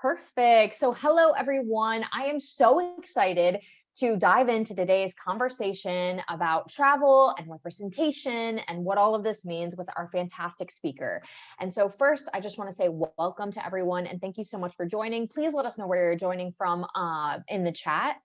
Perfect. So, hello, everyone. I am so excited to dive into today's conversation about travel and representation and what all of this means with our fantastic speaker. And so, first, I just want to say welcome to everyone and thank you so much for joining. Please let us know where you're joining from in the chat.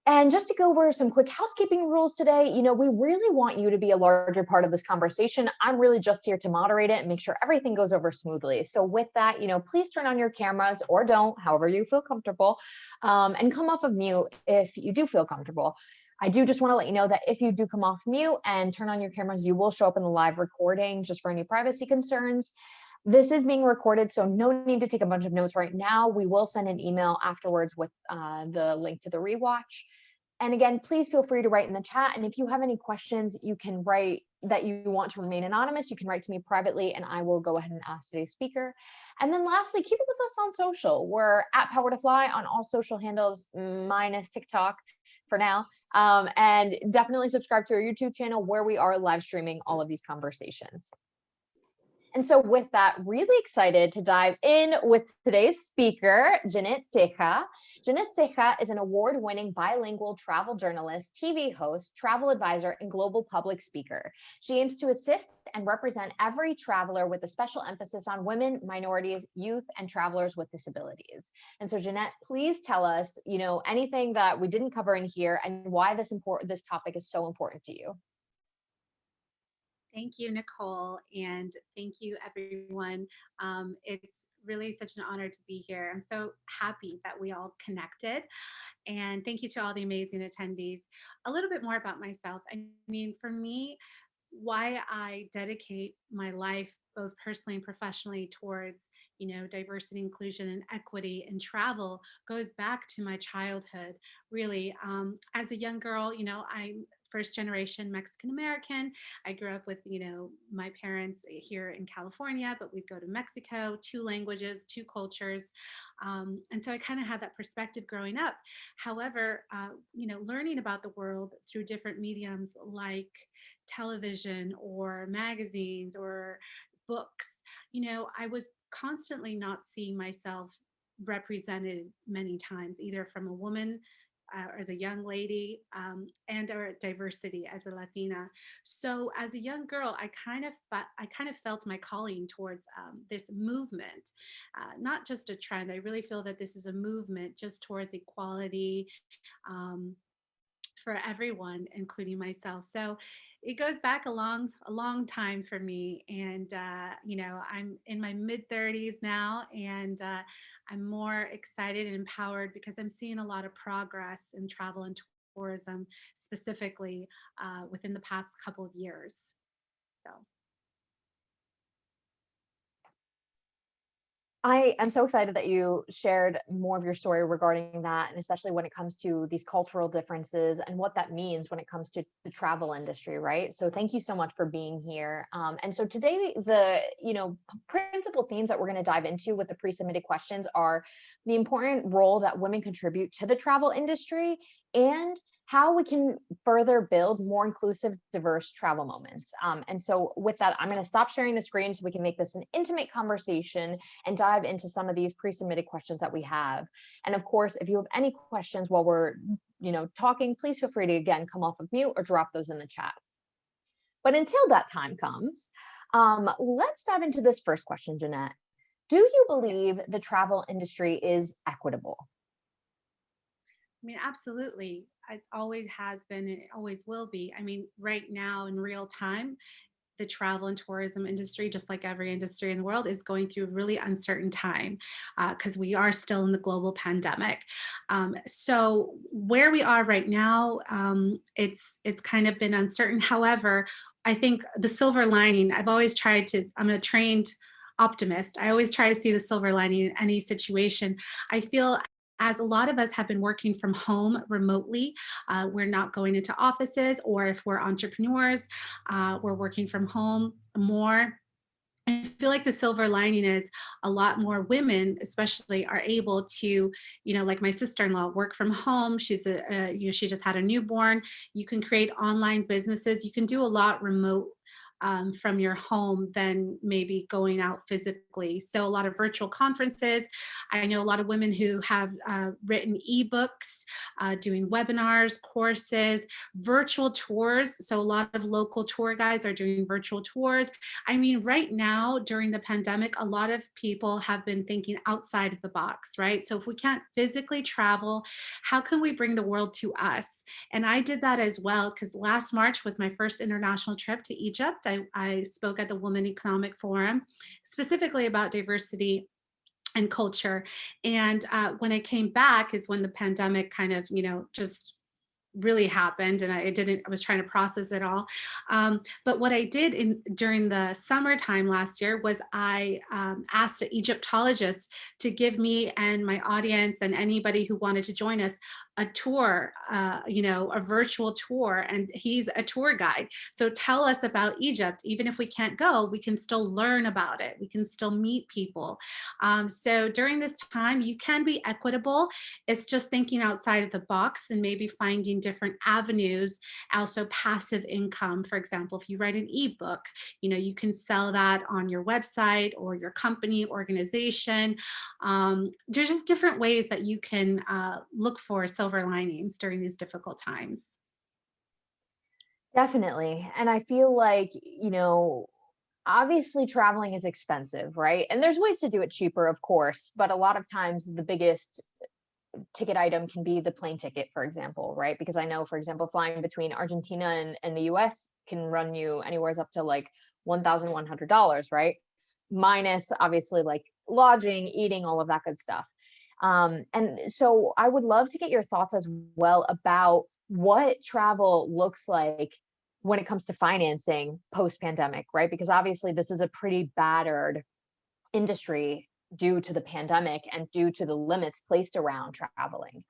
And just to go over some quick housekeeping rules today, we really want you to be a larger part of this conversation. I'm really just here to moderate it and make sure everything goes over smoothly. So with that, please turn on your cameras or don't, however you feel comfortable, and come off of mute if you do feel comfortable. I do just want to let you know that if you do come off mute and turn on your cameras, you will show up in the live recording just for any privacy concerns. This is being recorded, so no need to take a bunch of notes right now. We will send an email afterwards with the link to the rewatch. And again, please feel free to write in the chat. And if you have any questions, you can write that you want to remain anonymous. You can write to me privately and I will go ahead and ask today's speaker. And then lastly, keep it with us on social. We're at Power to Fly on all social handles, minus TikTok for now. And definitely subscribe to our YouTube channel where we are live streaming all of these conversations. And so with that, really excited to dive in with today's speaker, Jeanette Ceja. Jeanette Ceja is an award-winning bilingual travel journalist, TV host, travel advisor, and global public speaker. She aims to assist and represent every traveler with a special emphasis on women, minorities, youth, and travelers with disabilities. And so Jeanette, please tell us, anything that we didn't cover in here and why this topic is so important to you. Thank you, Nicole, and thank you, everyone. It's really such an honor to be here. I'm so happy that we all connected, and thank you to all the amazing attendees. A little bit more about myself. I mean, for me, why I dedicate my life, both personally and professionally, towards diversity, inclusion, and equity and travel goes back to my childhood. Really, as a young girl, I'm first generation Mexican American. I grew up with, my parents here in California, but we'd go to Mexico, two languages, two cultures. And so I kind of had that perspective growing up. However, learning about the world through different mediums like television or magazines or books, I was constantly not seeing myself represented many times, either from a woman as a young lady, and our diversity as a Latina. So as a young girl, I kind of felt my calling towards this movement, not just a trend. I really feel that this is a movement just towards equality, um, for everyone, including myself. So it goes back a long time for me. And, I'm in my mid 30s now, and I'm more excited and empowered because I'm seeing a lot of progress in travel and tourism, specifically within the past couple of years. So. I am so excited that you shared more of your story regarding that, and especially when it comes to these cultural differences and what that means when it comes to the travel industry, right? So thank you so much for being here. And so today, the principal themes that we're going to dive into with the pre-submitted questions are the important role that women contribute to the travel industry and how we can further build more inclusive, diverse travel moments. And so with that, I'm going to stop sharing the screen so we can make this an intimate conversation and dive into some of these pre-submitted questions that we have. And of course, if you have any questions while we're talking, please feel free to, again, come off of mute or drop those in the chat. But until that time comes, let's dive into this first question, Jeanette. Do you believe the travel industry is equitable? I mean, absolutely. It always has been and it always will be. I mean, right now in real time, the travel and tourism industry, just like every industry in the world, is going through a really uncertain time because we are still in the global pandemic. So where we are right now, it's kind of been uncertain. However, I think the silver lining, I've always tried to, I'm a trained optimist. I always try to see the silver lining in any situation. I feel as a lot of us have been working from home remotely, we're not going into offices, or if we're entrepreneurs, we're working from home more. I feel like the silver lining is a lot more women, especially, are able to, like my sister-in-law, work from home. She's she just had a newborn. You can create online businesses. You can do a lot remote from your home than maybe going out physically. So a lot of virtual conferences. I know a lot of women who have written ebooks, doing webinars, courses, virtual tours. So a lot of local tour guides are doing virtual tours. I mean, right now during the pandemic, a lot of people have been thinking outside of the box, right? So if we can't physically travel, how can we bring the world to us? And I did that as well because last March was my first international trip to Egypt. I spoke at the Women Economic Forum specifically about diversity and culture. And when I came back is when the pandemic kind of, just really happened, and I was trying to process it all. But what I did in during the summertime last year was I asked an Egyptologist to give me and my audience and anybody who wanted to join us a tour, a virtual tour, and he's a tour guide. So tell us about Egypt. Even if we can't go, we can still learn about it. We can still meet people. So during this time, you can be equitable. It's just thinking outside of the box and maybe finding different avenues. Also passive income, for example, if you write an ebook, you can sell that on your website or your company organization. There's just different ways that you can look for silver linings during these difficult times. Definitely. And I feel like, obviously traveling is expensive, right? And there's ways to do it cheaper, of course, but a lot of times the biggest ticket item can be the plane ticket, for example, right? Because I know, for example, flying between Argentina and the US can run you anywhere up to like $1,100, right? Minus obviously like lodging, eating, all of that good stuff. And so I would love to get your thoughts as well about what travel looks like when it comes to financing post pandemic, right? Because obviously this is a pretty battered industry due to the pandemic and due to the limits placed around traveling.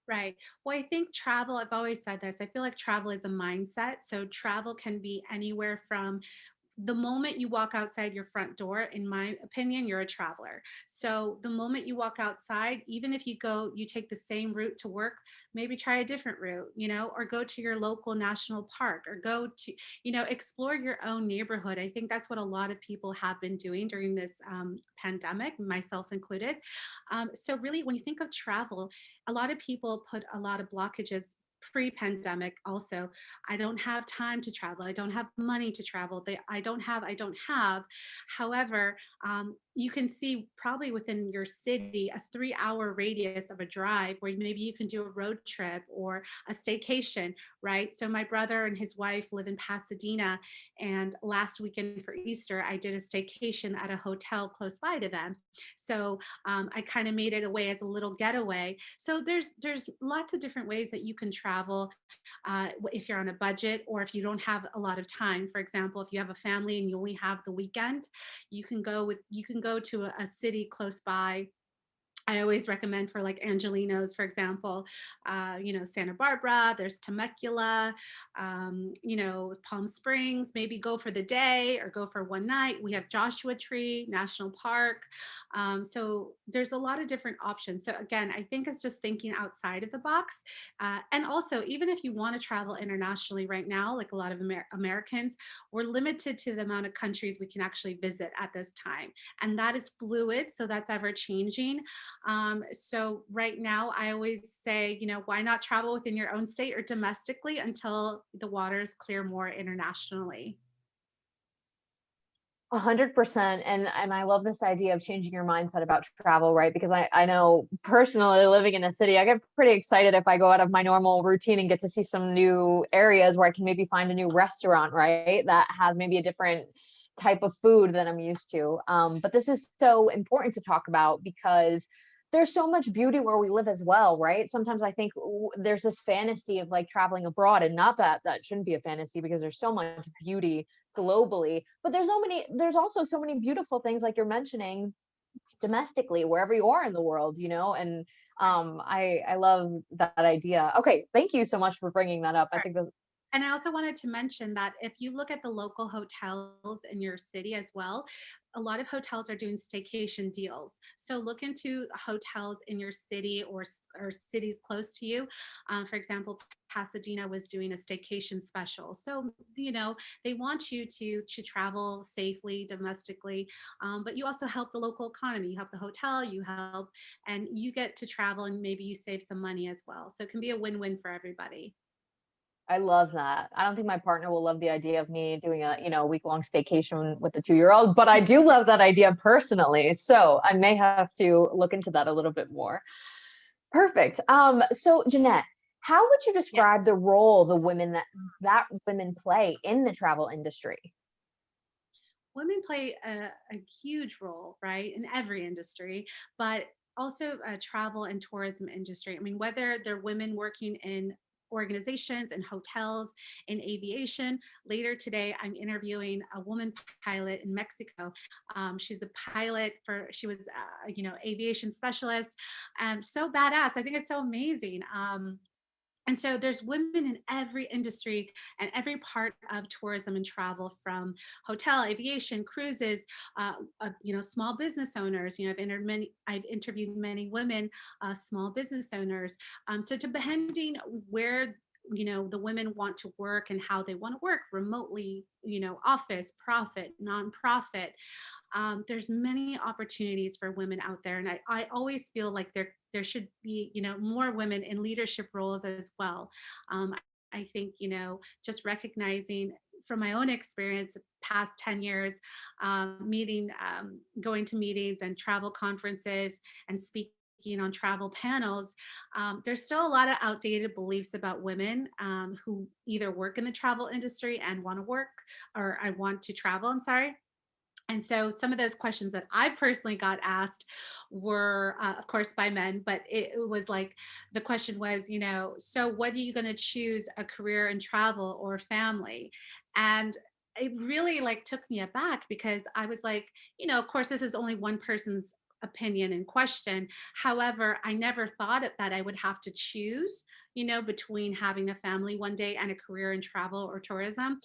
Right. Well, I think travel, I've always said this, I feel like travel is a mindset. So travel can be anywhere from the moment you walk outside your front door, in my opinion, you're a traveler. So the moment you walk outside, even if you take the same route to work, maybe try a different route, or go to your local national park or go to, explore your own neighborhood. I think that's what a lot of people have been doing during this pandemic, myself included. So really, when you think of travel, a lot of people put a lot of blockages pre-pandemic also. I don't have time to travel, I don't have money to travel, I don't have. However, you can see probably within your city a 3-hour radius of a drive where maybe you can do a road trip or a staycation, right? So my brother and his wife live in Pasadena, and last weekend for Easter I did a staycation at a hotel close by to them. So I kind of made it away as a little getaway. So there's lots of different ways that you can travel if you're on a budget or if you don't have a lot of time. For example, if you have a family and you only have the weekend, you can go to a city close by. I always recommend for like Angelinos, for example, Santa Barbara, there's Temecula, Palm Springs, maybe go for the day or go for one night. We have Joshua Tree National Park. So there's a lot of different options. So again, I think it's just thinking outside of the box. And also, even if you want to travel internationally right now, like a lot of Americans, we're limited to the amount of countries we can actually visit at this time. And that is fluid. So that's ever changing. So right now, I always say, why not travel within your own state or domestically until the waters clear more internationally? 100%. And I love this idea of changing your mindset about travel, right? Because I know personally living in a city, I get pretty excited if I go out of my normal routine and get to see some new areas where I can maybe find a new restaurant, right? That has maybe a different type of food than I'm used to. But this is so important to talk about because there's so much beauty where we live as well, right? Sometimes I think there's this fantasy of like traveling abroad, and not that that shouldn't be a fantasy because there's so much beauty globally, but there's also so many beautiful things like you're mentioning domestically wherever you are in the world, and I love that idea. Okay, thank you so much for bringing that up. I think that And I also wanted to mention that if you look at the local hotels in your city as well, a lot of hotels are doing staycation deals. So look into hotels in your city or cities close to you. For example, Pasadena was doing a staycation special. So, they want you to travel safely domestically, but you also help the local economy. You help the hotel, you help, and you get to travel, and maybe you save some money as well. So it can be a win-win for everybody. I love that. I don't think my partner will love the idea of me doing a, week-long staycation with the 2-year-old, but I do love that idea personally. So I may have to look into that a little bit more. Perfect. So Jeanette, how would you Yeah. describe the role the women that women play in the travel industry? Women play a huge role, right, in every industry, but also travel and tourism industry. I mean, whether they're women working in organizations and hotels, in aviation. Later today, I'm interviewing a woman pilot in Mexico. She's a pilot she was, aviation specialist, and so badass. I think it's so amazing. And so there's women in every industry and every part of tourism and travel, from hotel, aviation, cruises, small business owners. I've interviewed many women, small business owners. So depending where the women want to work and how they want to work remotely, office, profit, nonprofit, there's many opportunities for women out there, and I always feel like there should be more women in leadership roles as well. I think just recognizing from my own experience past 10 years, going to meetings and travel conferences and speaking on travel panels, there's still a lot of outdated beliefs about women who either work in the travel industry and want to work, or I want to travel, I'm sorry. And so some of those questions that I personally got asked were, of course, by men, but it was like the question was, so what are you going to choose, a career in travel or family? And it really like took me aback, because I was like, of course, this is only one person's opinion and question. However, I never thought that I would have to choose, between having a family one day and a career in travel or tourism.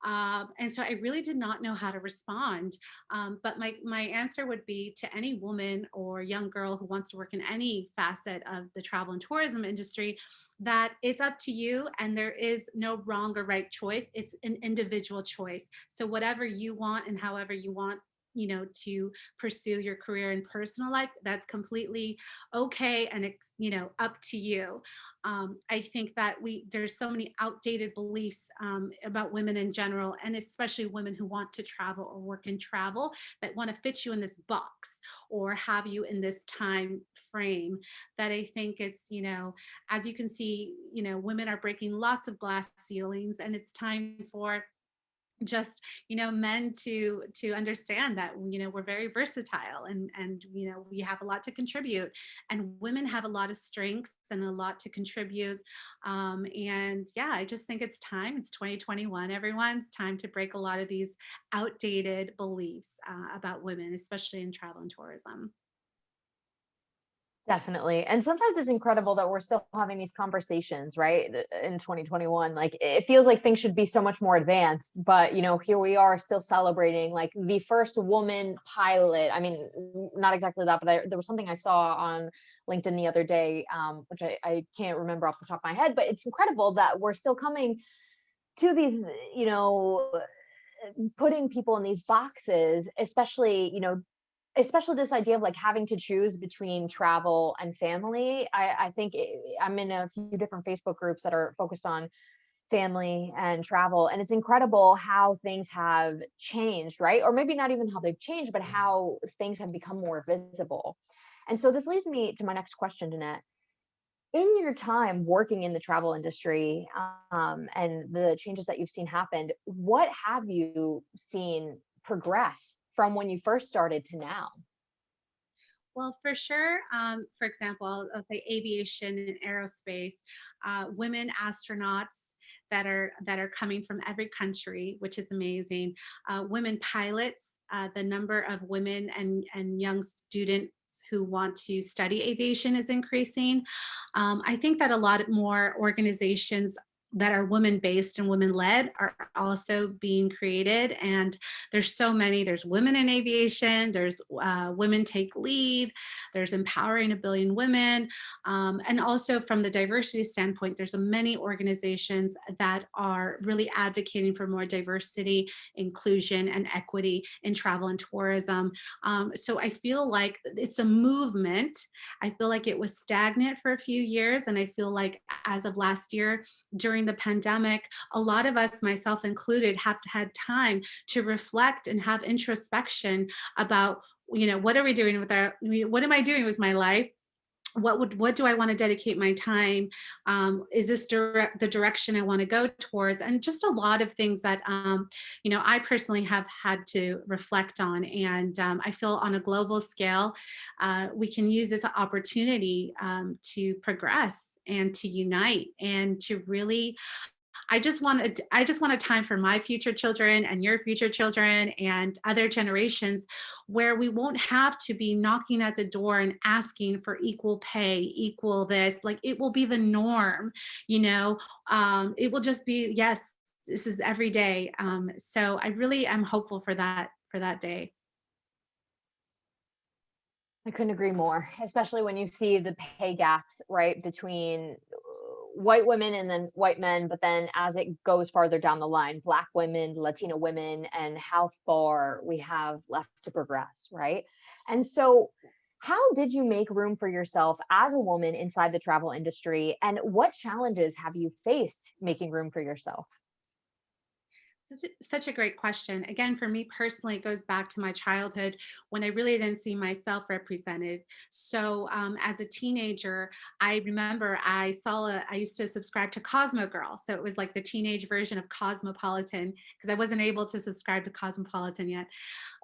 And so I really did not know how to respond. But my answer would be to any woman or young girl who wants to work in any facet of the travel and tourism industry, that it's up to you and there is no wrong or right choice. It's an individual choice. So whatever you want and however you want, to pursue your career and personal life, that's completely okay, and it's up to you. I think that there's so many outdated beliefs about women in general, and especially women who want to travel or work in travel, that want to fit you in this box or have you in this time frame. That I think it's, as you can see, women are breaking lots of glass ceilings, and it's time for just men to understand that we're very versatile, and we have a lot to contribute, and women have a lot of strengths and a lot to contribute. And yeah, I just think it's time. It's 2021, everyone. It's time to break a lot of these outdated beliefs about women, especially in travel and tourism. Definitely. And sometimes it's incredible that we're still having these conversations, right? In 2021, like it feels like things should be so much more advanced, but here we are still celebrating like the first woman pilot. I mean, not exactly that, but there was something I saw on LinkedIn the other day, which I can't remember off the top of my head, but it's incredible that we're still coming to these, putting people in these boxes, especially this idea of like having to choose between travel and family. I think I'm in a few different Facebook groups that are focused on family and travel, and it's incredible how things have changed, right? Or maybe not even how they've changed, but how things have become more visible. And so this leads me to my next question, Danette. In your time working in the travel industry, and the changes that you've seen happen, what have you seen progress from when you first started to now? Well, for sure. For example, I'll say aviation and aerospace, women astronauts that are coming from every country, which is amazing. Women pilots, the number of women and young students who want to study aviation is increasing. I think that a lot more organizations, that are women based and women led are also being created. And there's so many. There's women in aviation, there's women take lead, there's empowering a billion women. And also from the diversity standpoint, there's many organizations that are really advocating for more diversity, inclusion, and equity in travel and tourism. So I feel like it's a movement. I feel like it was stagnant for a few years. And I feel like as of last year, during the pandemic, a lot of us, myself included, have had time to reflect and have introspection about, what are we doing with what am I doing with my life? What do I want to dedicate my time? Is this the direction I want to go towards? And just a lot of things that I personally have had to reflect on. And I feel on a global scale, we can use this opportunity to progress and to unite and to really, I just want a time for my future children and your future children and other generations where we won't have to be knocking at the door and asking for equal pay, equal this. Like, it will be the norm, you know. It will just be, yes, this is every day. So I really am hopeful for that day. I couldn't agree more, especially when you see the pay gaps, right, between white women and then white men, but then as it goes farther down the line, Black women, Latino women, and how far we have left to progress, right? And so, how did you make room for yourself as a woman inside the travel industry? And what challenges have you faced making room for yourself? Such a great question. Again, for me personally, it goes back to my childhood when I really didn't see myself represented. So, as a teenager, I remember I used to subscribe to Cosmo Girl. So it was like the teenage version of Cosmopolitan because I wasn't able to subscribe to Cosmopolitan yet.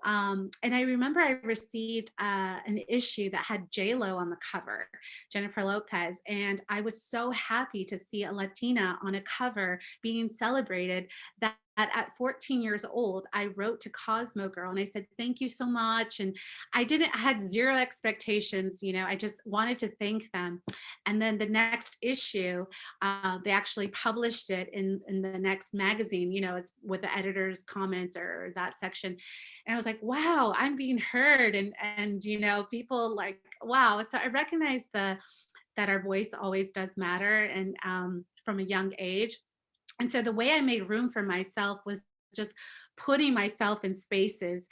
And I remember I received an issue that had J Lo on the cover, Jennifer Lopez, and I was so happy to see a Latina on a cover being celebrated that. At 14 years old, I wrote to Cosmo Girl and I said, "Thank you so much." And I had zero expectations, I just wanted to thank them. And then the next issue, they actually published it in the next magazine, with the editor's comments or that section. And I was like, wow, I'm being heard. And people like, wow. So I recognize that our voice always does matter, and from a young age. And so the way I made room for myself was just putting myself in spaces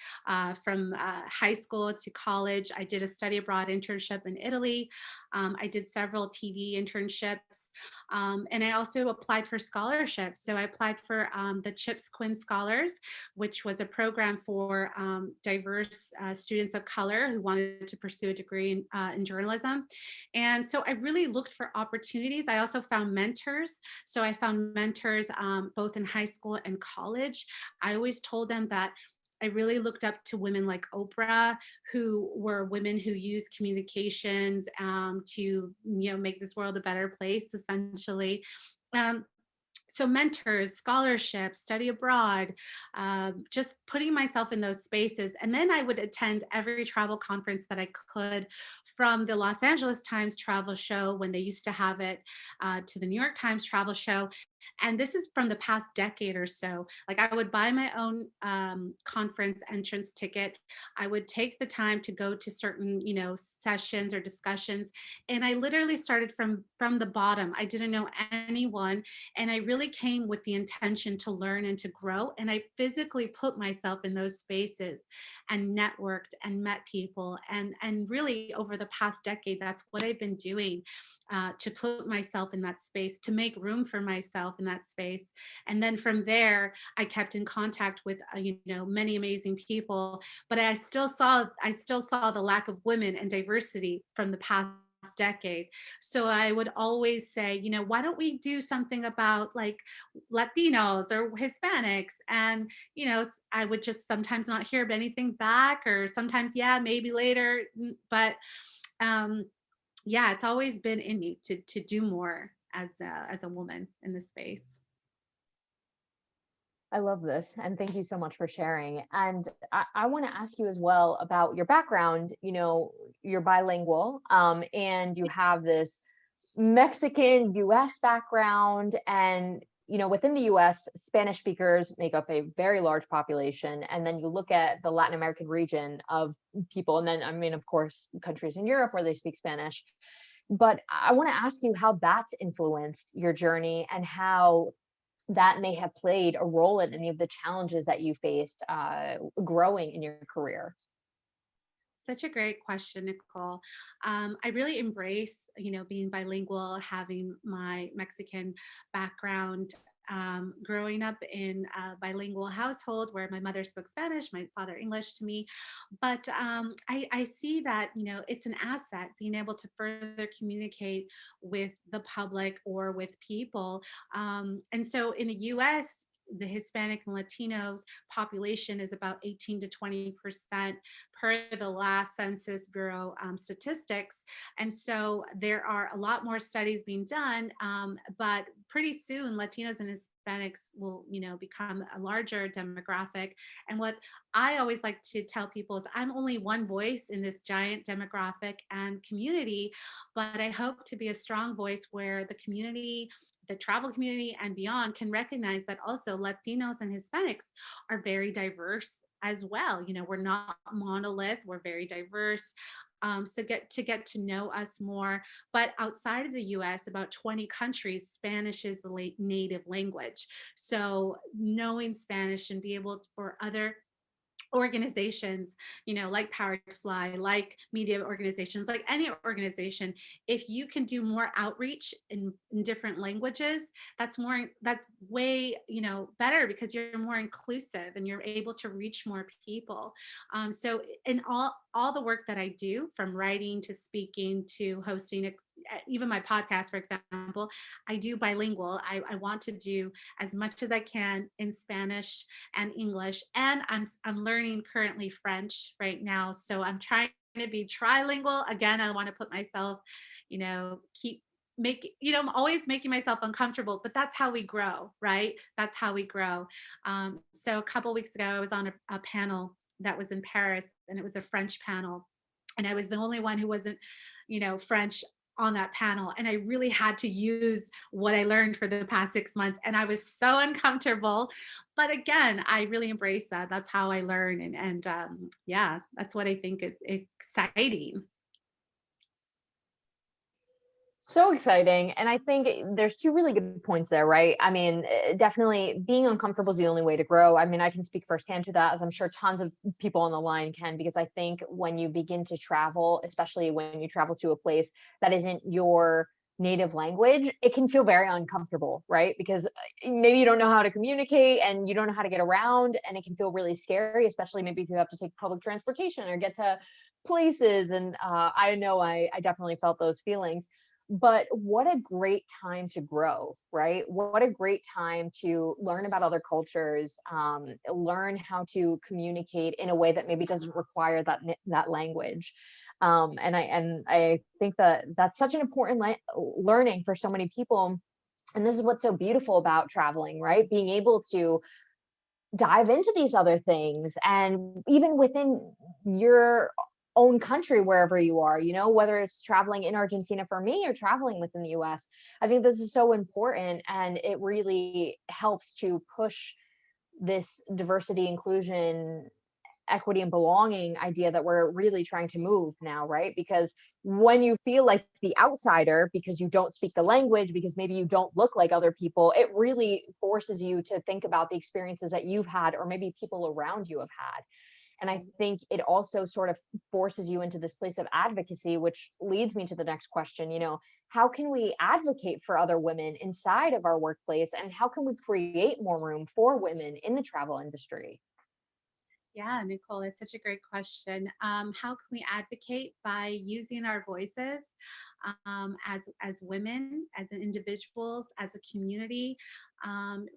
from high school to college. I did a study abroad internship in Italy. I did several TV internships. And I also applied for scholarships. So I applied for the CHIPS Quinn Scholars, which was a program for diverse students of color who wanted to pursue a degree in journalism. And so I really looked for opportunities. I also found mentors. So I found mentors both in high school and college. I always told them that I really looked up to women like Oprah, who were women who used communications to, make this world a better place, essentially. Um, so mentors, scholarships, study abroad, just putting myself in those spaces. And then I would attend every travel conference that I could, from the Los Angeles Times travel show when they used to have it, to the New York Times travel show. And this is from the past decade or so. Like, I would buy my own conference entrance ticket. I would take the time to go to certain, sessions or discussions. And I literally started from the bottom. I didn't know anyone, and I really came with the intention to learn and to grow. And I physically put myself in those spaces and networked and met people. And really over the past decade, that's what I've been doing, to put myself in that space, to make room for myself in that space. And then from there, I kept in contact with, many amazing people, but I still saw the lack of women and diversity from the past decade. So I would always say, why don't we do something about, like, Latinos or Hispanics? And, I would just sometimes not hear anything back, or sometimes, yeah, maybe later. But um, yeah, it's always been in me to do more as a woman in this space. I love this. And thank you so much for sharing. And I want to ask you as well about your background. You're bilingual, and you have this Mexican US background, and within the US, Spanish speakers make up a very large population, and then you look at the Latin American region of people, and then I mean, of course, countries in Europe where they speak Spanish. But I want to ask you how that's influenced your journey, and how that may have played a role in any of the challenges that you faced growing in your career. Such a great question, Nicole. I really embrace, being bilingual, having my Mexican background, growing up in a bilingual household where my mother spoke Spanish, my father English to me. But I see that, it's an asset being able to further communicate with the public or with people. And so in the US, the Hispanic and Latinos population is about 18 to 20% per the last Census Bureau statistics. And so there are a lot more studies being done, but pretty soon Latinos and Hispanics will, become a larger demographic. And what I always like to tell people is I'm only one voice in this giant demographic and community, but I hope to be a strong voice where the travel community and beyond can recognize that also Latinos and Hispanics are very diverse as well. We're not monolith, we're very diverse. So get to know us more. But outside of the US, about 20 countries, Spanish is the native language. So knowing Spanish and be able to, for other organizations, like Power to Fly, like media organizations, like any organization, if you can do more outreach in different languages, that's way, better, because you're more inclusive and you're able to reach more people. So in all the work that I do, from writing to speaking to hosting, even my podcast, for example, I do bilingual. I want to do as much as I can in Spanish and English, and I'm learning currently French right now. So I'm trying to be trilingual. Again, I want to put myself, keep I'm always making myself uncomfortable, but that's how we grow, right? That's how we grow. So a couple weeks ago, I was on a panel that was in Paris, and it was a French panel, and I was the only one who wasn't, French on that panel. And I really had to use what I learned for the past 6 months. And I was so uncomfortable. But again, I really embrace that. That's how I learn. And yeah, that's what I think is exciting. So exciting. And I think there's two really good points there, right? I mean, definitely being uncomfortable is the only way to grow. I mean, I can speak firsthand to that, as I'm sure tons of people on the line can, because I think when you begin to travel, especially when you travel to a place that isn't your native language, it can feel very uncomfortable, right? Because maybe you don't know how to communicate and you don't know how to get around, and it can feel really scary, especially maybe if you have to take public transportation or get to places. And I know I definitely felt those feelings. But what a great time to grow, right? What a great time to learn about other cultures, learn how to communicate in a way that maybe doesn't require that language. And I think that that's such an important learning for so many people. And this is what's so beautiful about traveling, right? Being able to dive into these other things, and even within your own country, wherever you are, whether it's traveling in Argentina for me or traveling within the US. I think this is so important, and it really helps to push this diversity, inclusion, equity, and belonging idea that we're really trying to move now, right? Because when you feel like the outsider because you don't speak the language, because maybe you don't look like other people, it really forces you to think about the experiences that you've had, or maybe people around you have had. And I think it also sort of forces you into this place of advocacy, which leads me to the next question. How can we advocate for other women inside of our workplace? And how can we create more room for women in the travel industry? Yeah, Nicole, it's such a great question. How can we advocate? By using our voices, as women, as individuals, as a community.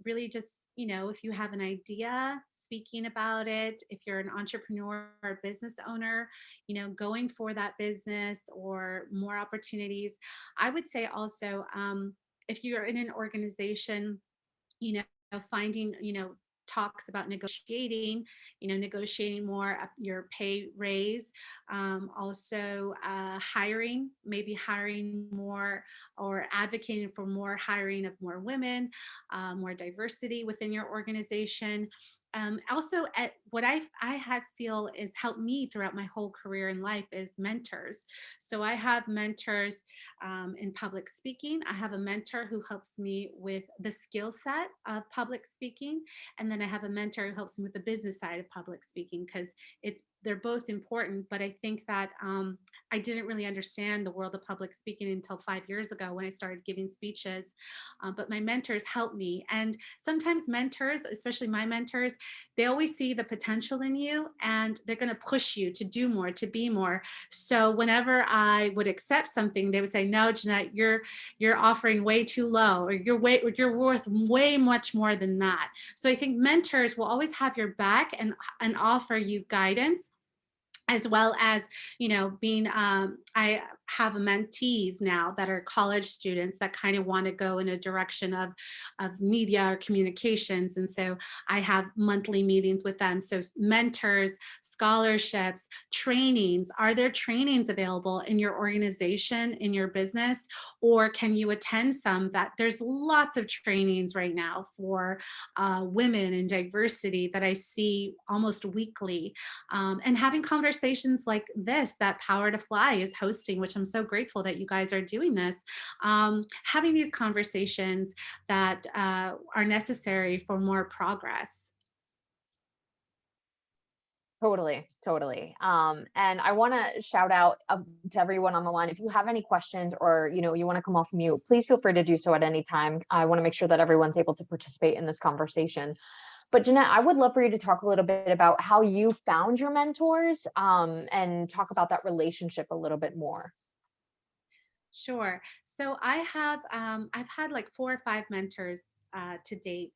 Really, just, if you have an idea, speaking about it. If you're an entrepreneur or business owner, going for that business or more opportunities. I would say also, if you're in an organization, finding, talks about negotiating, negotiating more up your pay raise, also hiring, maybe hiring more or advocating for more hiring of more women, more diversity within your organization. Also, at what I have feel is helped me throughout my whole career in life is mentors. So I have mentors in public speaking. I have a mentor who helps me with the skill set of public speaking, and then I have a mentor who helps me with the business side of public speaking, because they're both important. But I think that I didn't really understand the world of public speaking until 5 years ago when I started giving speeches. But my mentors helped me, and sometimes mentors, especially my mentors, they always see the potential in you and they're going to push you to do more, to be more. So whenever I would accept something, they would say, "No, Jeanette, you're offering way too low, or you're worth way much more than that." So I think mentors will always have your back and offer you guidance, as well as being I have mentees now that are college students that kind of want to go in a direction of media or communications, and so I have monthly meetings with them. So mentors, scholarships, trainings. Are there trainings available in your organization, in your business, or can you attend some? That there's lots of trainings right now for women and diversity that I see almost weekly, and having conversations like this that Power to Fly is hosting, which I'm so grateful that you guys are doing this. Having these conversations that are necessary for more progress. Totally, totally. And I want to shout out to everyone on the line. If you have any questions, or you want to come off mute, please feel free to do so at any time. I want to make sure that everyone's able to participate in this conversation. But Jeanette, I would love for you to talk a little bit about how you found your mentors, and talk about that relationship a little bit more. Sure. So I've had like 4 or 5 mentors to date.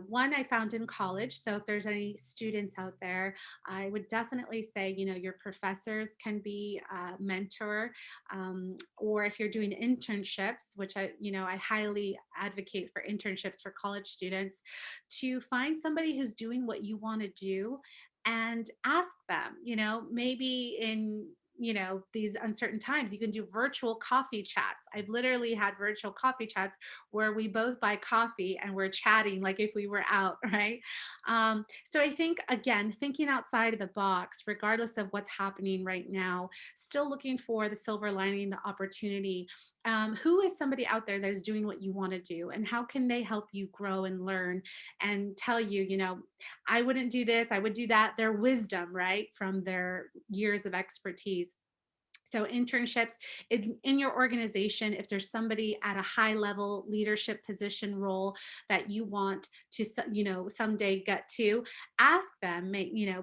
One I found in college. So if there's any students out there, I would definitely say, your professors can be a mentor. Or if you're doing internships, which I highly advocate for internships for college students, to find somebody who's doing what you want to do and ask them, maybe in these uncertain times, you can do virtual coffee chats. I've literally had virtual coffee chats where we both buy coffee and we're chatting like if we were out, right? So I think, again, thinking outside of the box, regardless of what's happening right now, still looking for the silver lining, the opportunity. Who is somebody out there that is doing what you want to do, and how can they help you grow and learn and tell you, I wouldn't do this, I would do that, their wisdom, right, from their years of expertise. So internships in your organization, if there's somebody at a high level leadership position role that you want to, someday get to, ask them,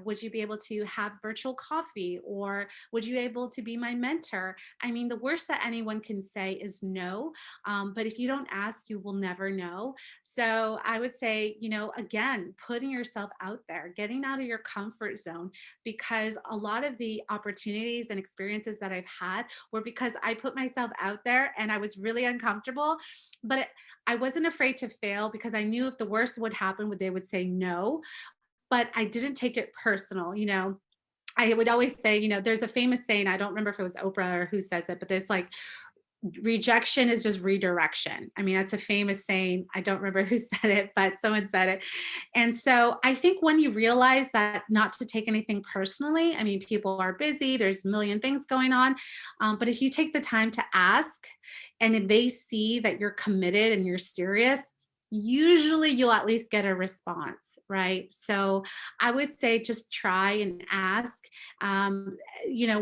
would you be able to have virtual coffee, or would you able to be my mentor? I mean, the worst that anyone can say is no. But if you don't ask, you will never know. So I would say, again, putting yourself out there, getting out of your comfort zone, because a lot of the opportunities and experiences that I've had were because I put myself out there and I was really uncomfortable, but I wasn't afraid to fail because I knew if the worst would happen, they would say no, but I didn't take it personal. I would always say, there's a famous saying, I don't remember if it was Oprah or who says it, but there's like, rejection is just redirection. I mean, that's a famous saying. I don't remember who said it, but someone said it. And so I think when you realize that not to take anything personally, I mean, people are busy, there's a million things going on. But if you take the time to ask, and if they see that you're committed and you're serious, usually you'll at least get a response, right? So I would say just try and ask. Um,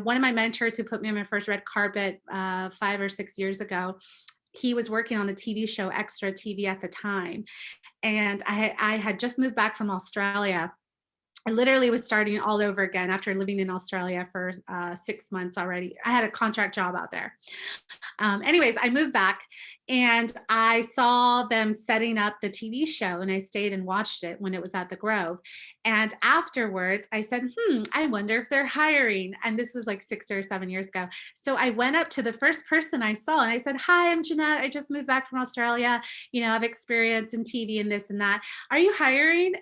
one of my mentors who put me on my first red carpet 5 or 6 years ago, he was working on the TV show Extra TV at the time. And I had just moved back from Australia. I literally was starting all over again after living in Australia for 6 months already. I had a contract job out there. Anyways, I moved back, And I saw them setting up the TV show and I stayed and watched it when it was at the Grove. And afterwards, I said, I wonder if they're hiring. And this was like 6 or 7 years ago. So I went up to the first person I saw and I said, Hi, I'm Jeanette. I just moved back from Australia. I've experience in TV and this and that. Are you hiring?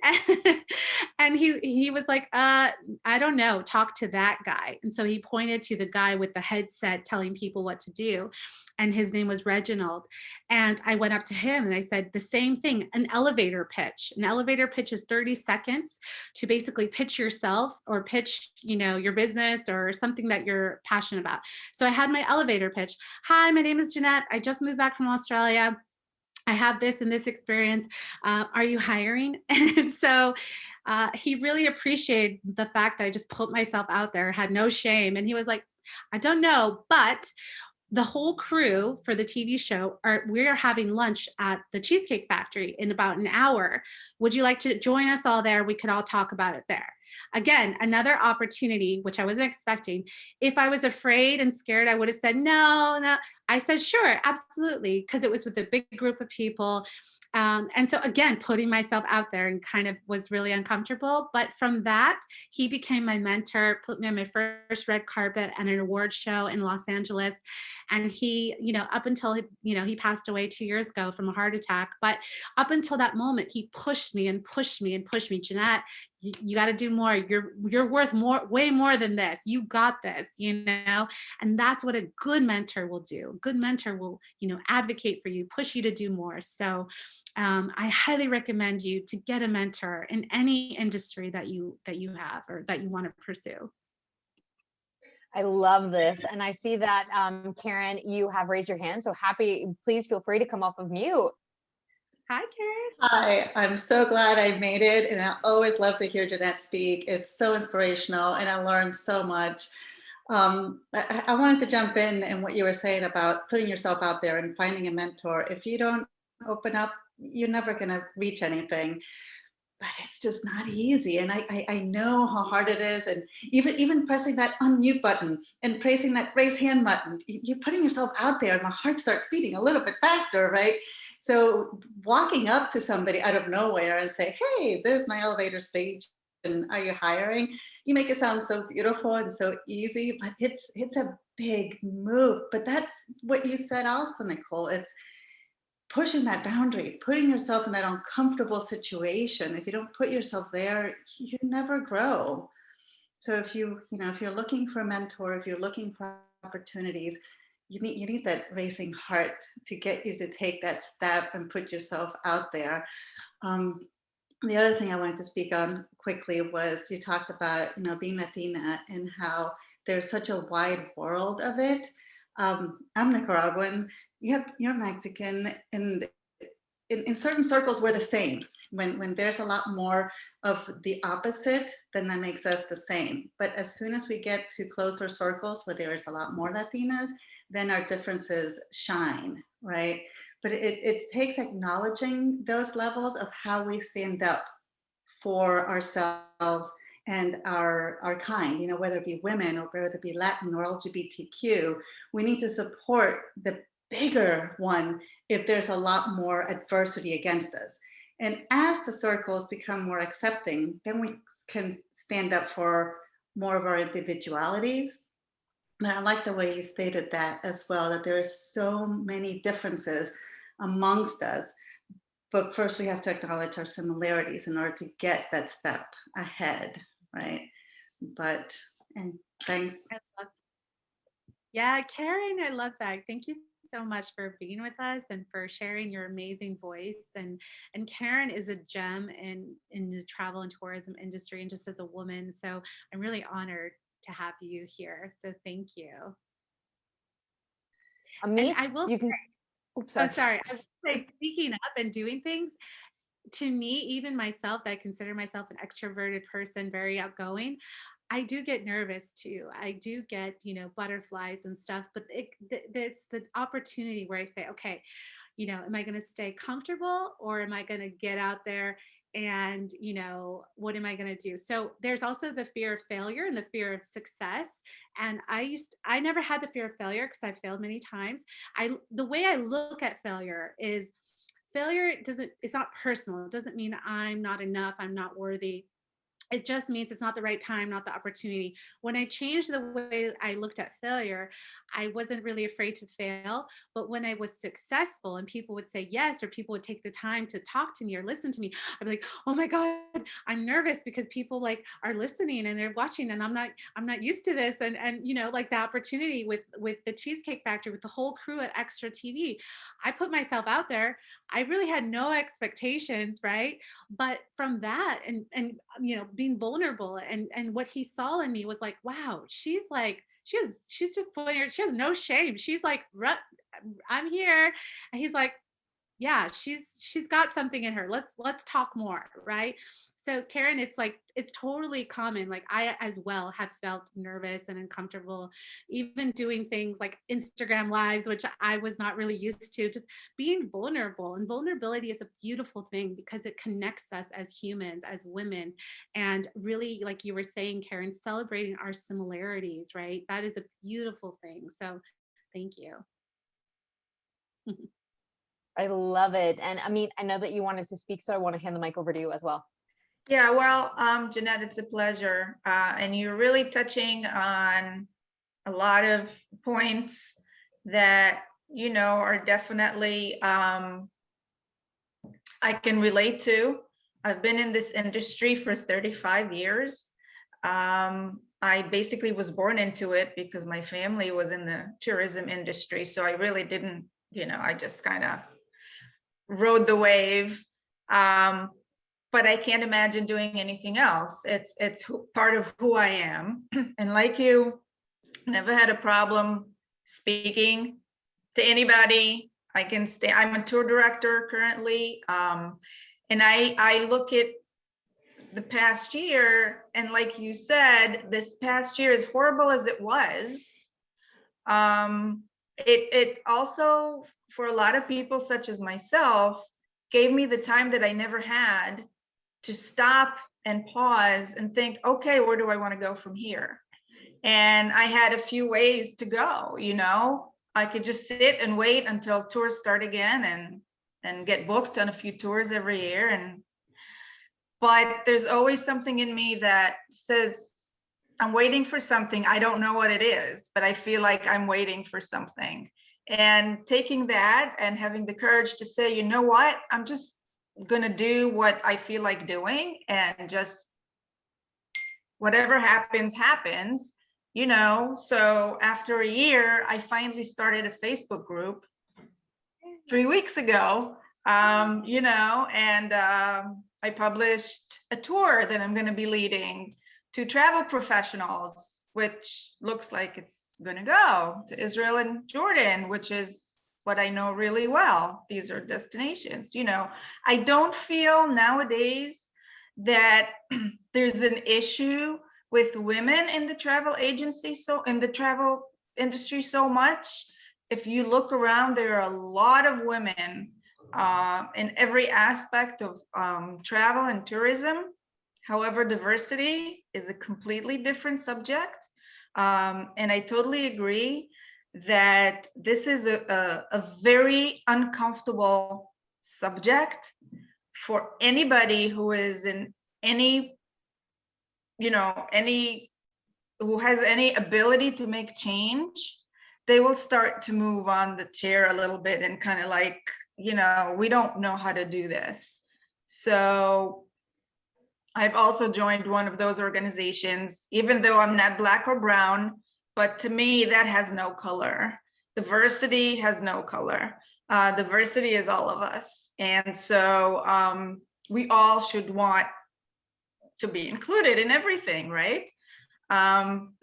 And he was like, I don't know. Talk to that guy. And so he pointed to the guy with the headset telling people what to do. And his name was Reginald. And I went up to him and I said the same thing, an elevator pitch. An elevator pitch is 30 seconds to basically pitch yourself or pitch, your business or something that you're passionate about. So I had my elevator pitch. Hi, my name is Jeanette. I just moved back from Australia. I have this and this experience. Are you hiring? And so he really appreciated the fact that I just put myself out there, had no shame. And he was like, I don't know, but the whole crew for the TV show we're having lunch at the Cheesecake Factory in about an hour. Would you like to join us all there? We could all talk about it there. Again, another opportunity, which I wasn't expecting. If I was afraid and scared, I would have said, no, no. I said, sure, absolutely. Because it was with a big group of people. And so again, putting myself out there and kind of was really uncomfortable. But from that, he became my mentor, put me on my first red carpet at an award show in Los Angeles. And he, up until, he passed away 2 years ago from a heart attack. But up until that moment, he pushed me and pushed me and pushed me. Jeanette, you got to do more. You're worth more, way more than this. You got this, and that's what a good mentor will do. A good mentor will, advocate for you, push you to do more. So I highly recommend you to get a mentor in any industry that you have or that you want to pursue. I love this. And I see that, Karen, you have raised your hand. So please feel free to come off of mute. Hi, Karen. Hi, I'm so glad I made it. And I always love to hear Jeanette speak. It's so inspirational and I learned so much. I wanted to jump in and what you were saying about putting yourself out there and finding a mentor. If you don't open up, you're never going to reach anything. But it's just not easy. And I know how hard it is. And even pressing that unmute button and pressing that raise hand button, you're putting yourself out there and my heart starts beating a little bit faster, right? So walking up to somebody out of nowhere and say, hey, this is my elevator speech. And are you hiring? You make it sound so beautiful and so easy, but it's a big move. But that's what you said also, Nicole. It's pushing that boundary, putting yourself in that uncomfortable situation. If you don't put yourself there, you never grow. So if if you're looking for a mentor, if you're looking for opportunities, you need that racing heart to get you to take that step and put yourself out there. The other thing I wanted to speak on quickly was you talked about being Latina and how there's such a wide world of it. I'm Nicaraguan. You're Mexican, and in certain circles we're the same. When there's a lot more of the opposite, then that makes us the same. But as soon as we get to closer circles where there is a lot more Latinas, then our differences shine, right? But it takes acknowledging those levels of how we stand up for ourselves and our kind, whether it be women or whether it be Latin or LGBTQ, we need to support the bigger one if there's a lot more adversity against us. And as the circles become more accepting, then we can stand up for more of our individualities. But I like the way you stated that as well, that there are so many differences amongst us. But first we have to acknowledge our similarities in order to get that step ahead, right? And thanks. Yeah, Karen, I love that. Thank you so much for being with us and for sharing your amazing voice. And Karen is a gem in the travel and tourism industry and just as a woman. So I'm really honored to have you here. So thank you. And I will you can. Oops, Oh, sorry. sorry. I will say speaking up and doing things, to me, even myself, that I consider myself an extroverted person, very outgoing, I do get nervous too. I do get, butterflies and stuff, but it's the opportunity where I say, okay, am I going to stay comfortable or am I going to get out there and, what am I going to do? So there's also the fear of failure and the fear of success. And I never had the fear of failure because I failed many times. The way I look at failure is failure it's not personal. It doesn't mean I'm not enough, I'm not worthy. It just means it's not the right time, not the opportunity. When I changed the way I looked at failure, I wasn't really afraid to fail. But when I was successful and people would say yes, or people would take the time to talk to me or listen to me, I'd be like, oh my God, I'm nervous because people like are listening and they're watching, and I'm not used to this. And like the opportunity with the Cheesecake Factory, with the whole crew at Extra TV, I put myself out there. I really had no expectations, right? But from that and being vulnerable, and what he saw in me was like, wow, she's just putting her, she has no shame, she's like, I'm here. And he's like, yeah, she's got something in her, let's talk more, right? So Karen, it's like, it's totally common. Like I as well have felt nervous and uncomfortable, even doing things like Instagram lives, which I was not really used to. Just being vulnerable, and vulnerability is a beautiful thing because it connects us as humans, as women. And really, like you were saying, Karen, celebrating our similarities, right? That is a beautiful thing. So thank you. I love it. And I mean, I know that you wanted to speak, so I want to hand the mic over to you as well. Yeah, well, Jeanette, it's a pleasure. And you're really touching on a lot of points that, are definitely, I can relate to. I've been in this industry for 35 years. I basically was born into it because my family was in the tourism industry. So I really didn't, I just kind of rode the wave. But I can't imagine doing anything else. It's part of who I am. And like you, never had a problem speaking to anybody. I can stay. I'm a tour director currently. And I look at the past year, and like you said, this past year, as horrible as it was, it also, for a lot of people such as myself, gave me the time that I never had to stop and pause and think, okay, where do I want to go from here? And I had a few ways to go. I could just sit and wait until tours start again and get booked on a few tours every year. But there's always something in me that says, I'm waiting for something. I don't know what it is, but I feel like I'm waiting for something. And taking that and having the courage to say, you know what, I'm just gonna do what I feel like doing, and just whatever happens, happens, So after a year, I finally started a Facebook group 3 weeks ago, and I published a tour that I'm gonna be leading to travel professionals, which looks like it's gonna go to Israel and Jordan, which is what I know really well. These are destinations. I don't feel nowadays that there's an issue with women in the travel agency, so in the travel industry so much. If you look around, there are a lot of women in every aspect of travel and tourism. However, diversity is a completely different subject. And I totally agree that this is a very uncomfortable subject for anybody who is in any who has any ability to make change. They will start to move on the chair a little bit and kind of like, we don't know how to do this. So I've also joined one of those organizations, even though I'm not Black or brown, but to me, that has no color. Diversity has no color. Diversity is all of us. And so we all should want to be included in everything, right?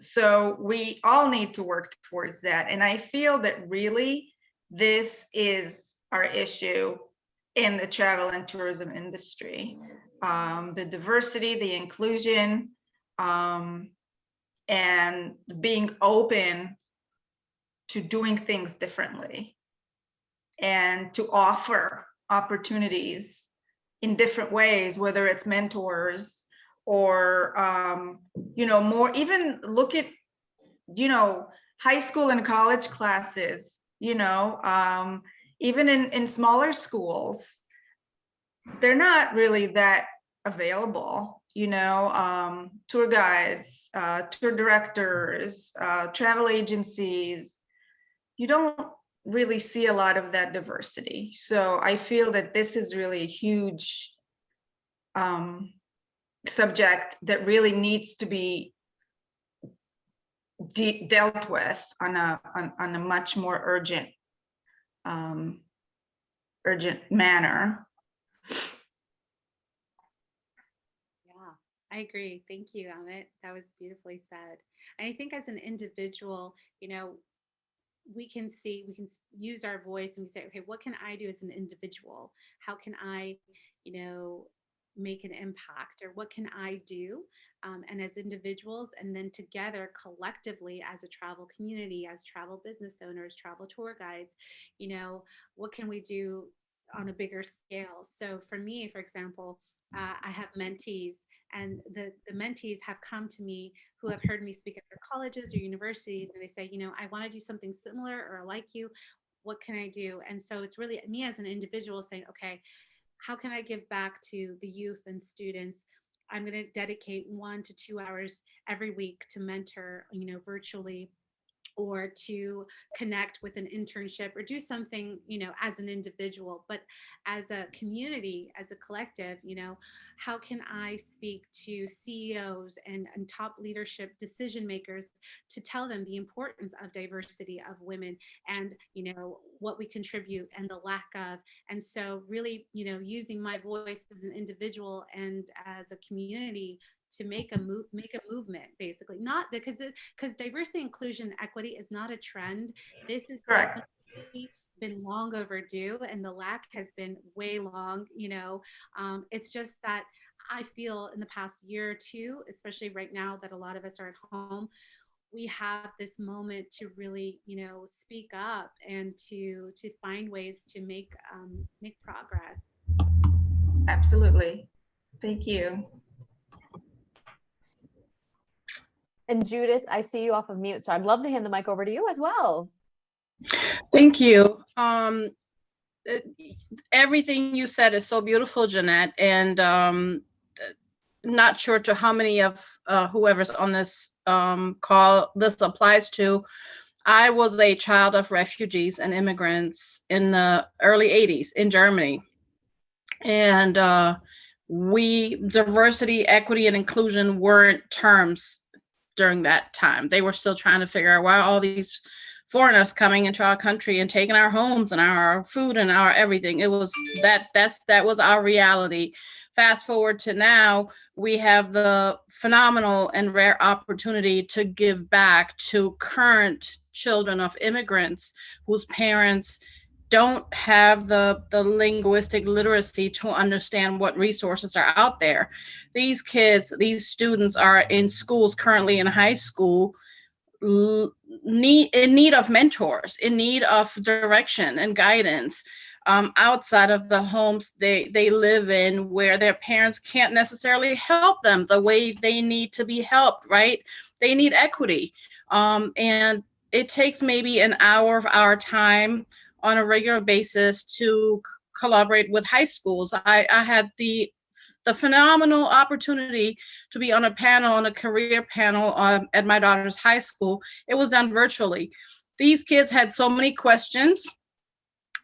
So we all need to work towards that. And I feel that really this is our issue in the travel and tourism industry. The diversity, the inclusion, and being open to doing things differently and to offer opportunities in different ways, whether it's mentors or more, even look at high school and college classes, even in smaller schools, they're not really that available, tour guides, tour directors, travel agencies. You don't really see a lot of that diversity. So I feel that this is really a huge subject that really needs to be dealt with on a much more urgent manner. Yeah, I agree. Thank you, Amit. That was beautifully said. And I think as an individual, we can use our voice and we say, okay, what can I do as an individual? How can I, make an impact, or what can I do? And as individuals, and then together collectively as a travel community, as travel business owners, travel tour guides, what can we do on a bigger scale? So for me, for example, I have mentees, and the mentees have come to me who have heard me speak at their colleges or universities, and they say, I want to do something similar or like you. What can I do? And so it's really me as an individual saying, okay, how can I give back to the youth and students? I'm going to dedicate 1 to 2 hours every week to mentor, virtually, or to connect with an internship, or do something, as an individual. But as a community, as a collective, how can I speak to CEOs and top leadership decision makers to tell them the importance of diversity of women, and what we contribute and the lack of. And so really, using my voice as an individual and as a community to make a movement, basically. Not because diversity, inclusion, equity is not a trend. This is Correct. definitely been long overdue, and the lack has been way long. It's just that I feel in the past year or two, especially right now that a lot of us are at home, we have this moment to really, speak up and to find ways to make progress. Absolutely. Thank you. And Judith, I see you off of mute, so I'd love to hand the mic over to you as well. Thank you. Everything you said is so beautiful, Jeanette, and not sure to how many of whoever's on this call this applies to. I was a child of refugees and immigrants in the early 80s in Germany. And diversity, equity, and inclusion weren't terms during that time. They were still trying to figure out why all these foreigners coming into our country and taking our homes and our food and our everything. It was that was our reality. Fast forward to now, we have the phenomenal and rare opportunity to give back to current children of immigrants whose parents don't have the linguistic literacy to understand what resources are out there. These students are in schools, currently in high school, in need of mentors, in need of direction and guidance, outside of the homes they live in, where their parents can't necessarily help them the way they need to be helped, right? They need equity. And it takes maybe an hour of our time on a regular basis to collaborate with high schools. I had the phenomenal opportunity to be on a career panel at my daughter's high school. It was done virtually. These kids had so many questions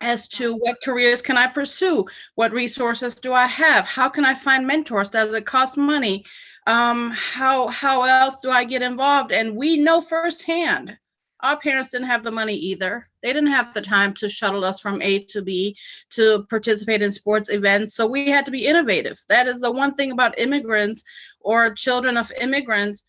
as to what careers can I pursue? What resources do I have? How can I find mentors? Does it cost money? How else do I get involved? And we know firsthand, our parents didn't have the money either. They didn't have the time to shuttle us from A to B to participate in sports events. So we had to be innovative. That is the one thing about immigrants or children of immigrants.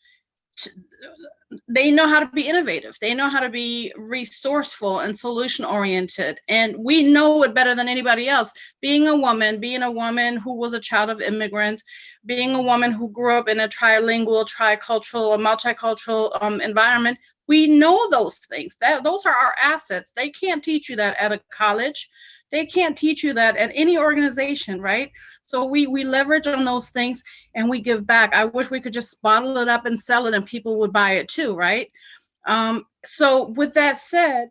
They know how to be innovative. They know how to be resourceful and solution oriented. And we know it better than anybody else. Being a woman who was a child of immigrants, being a woman who grew up in a trilingual, tricultural, multicultural environment, we know those things. Those are our assets. They can't teach you that at a college. They can't teach you that at any organization, right? So we leverage on those things and we give back. I wish we could just bottle it up and sell it and people would buy it too, right? So with that said,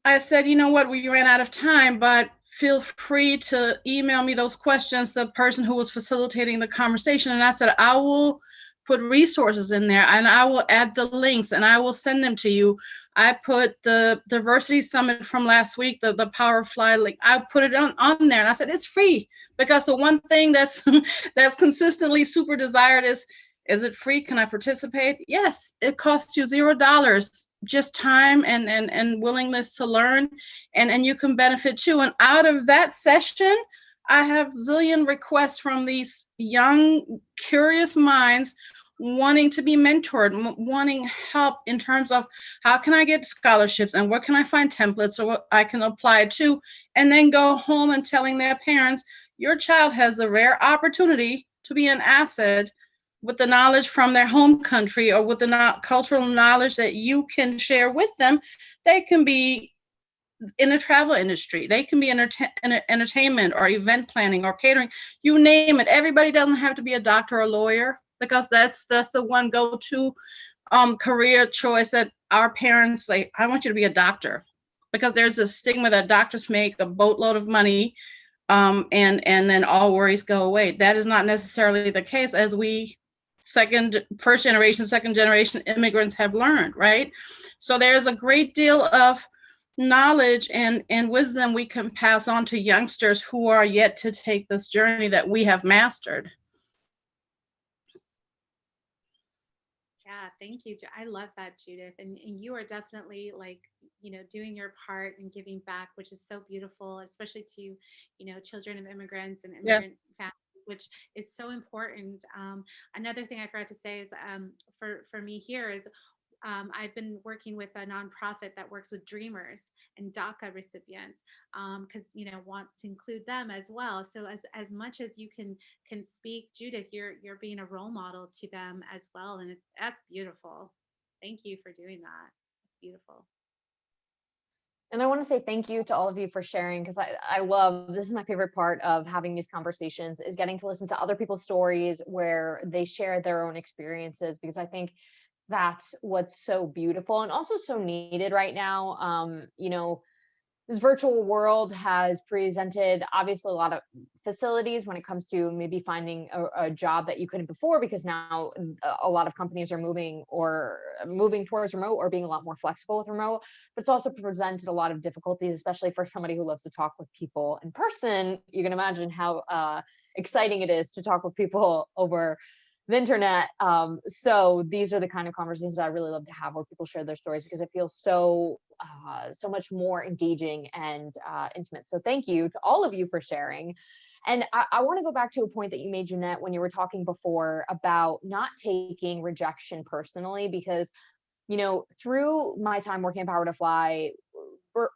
I said, you know what, we ran out of time, but feel free to email me those questions, the person who was facilitating the conversation. And I said, I will put resources in there and I will add the links and I will send them to you. I put the diversity summit from last week, the Power Fly link, I put it on there. And I said, it's free, because the one thing that's that's consistently super desired is it free? Can I participate? Yes, it costs you $0, just time and willingness to learn, and you can benefit too. And out of that session, I have zillion requests from these young, curious minds wanting to be mentored, wanting help in terms of how can I get scholarships and where can I find templates or what I can apply to, and then go home and telling their parents, your child has a rare opportunity to be an asset with the knowledge from their home country or with the cultural knowledge that you can share with them. They can be in a travel industry, they can be in entertainment or event planning or catering, you name it. Everybody doesn't have to be a doctor or a lawyer, because that's the one go-to career choice that our parents say, I want you to be a doctor, because there's a stigma that doctors make a boatload of money, and then all worries go away. That is not necessarily the case, as we first generation, second generation immigrants have learned, right? So there's a great deal of knowledge and wisdom we can pass on to youngsters who are yet to take this journey that we have mastered. Yeah, thank you. I love that, Judith. And you are definitely like, doing your part and giving back, which is so beautiful, especially to, children of immigrants and Yes. immigrant families, which is so important. Another thing I forgot to say is for me here is I've been working with a nonprofit that works with dreamers and DACA recipients, because want to include them as well. So as much as you can speak, Judith, you're being a role model to them as well, and that's beautiful. Thank you for doing that. It's beautiful. And I want to say thank you to all of you for sharing, because I love, this is my favorite part of having these conversations, is getting to listen to other people's stories where they share their own experiences, because I think that's what's so beautiful and also so needed right now. This virtual world has presented obviously a lot of facilities when it comes to maybe finding a job that you couldn't before, because now a lot of companies are moving towards remote or being a lot more flexible with remote. But it's also presented a lot of difficulties, especially for somebody who loves to talk with people in person. You can imagine how exciting it is to talk with people over the internet. So these are the kind of conversations I really love to have, where people share their stories, because it feels so much more engaging and intimate. So thank you to all of you for sharing. And I want to go back to a point that you made, Jeanette, when you were talking before about not taking rejection personally, because through my time working at Power to Fly,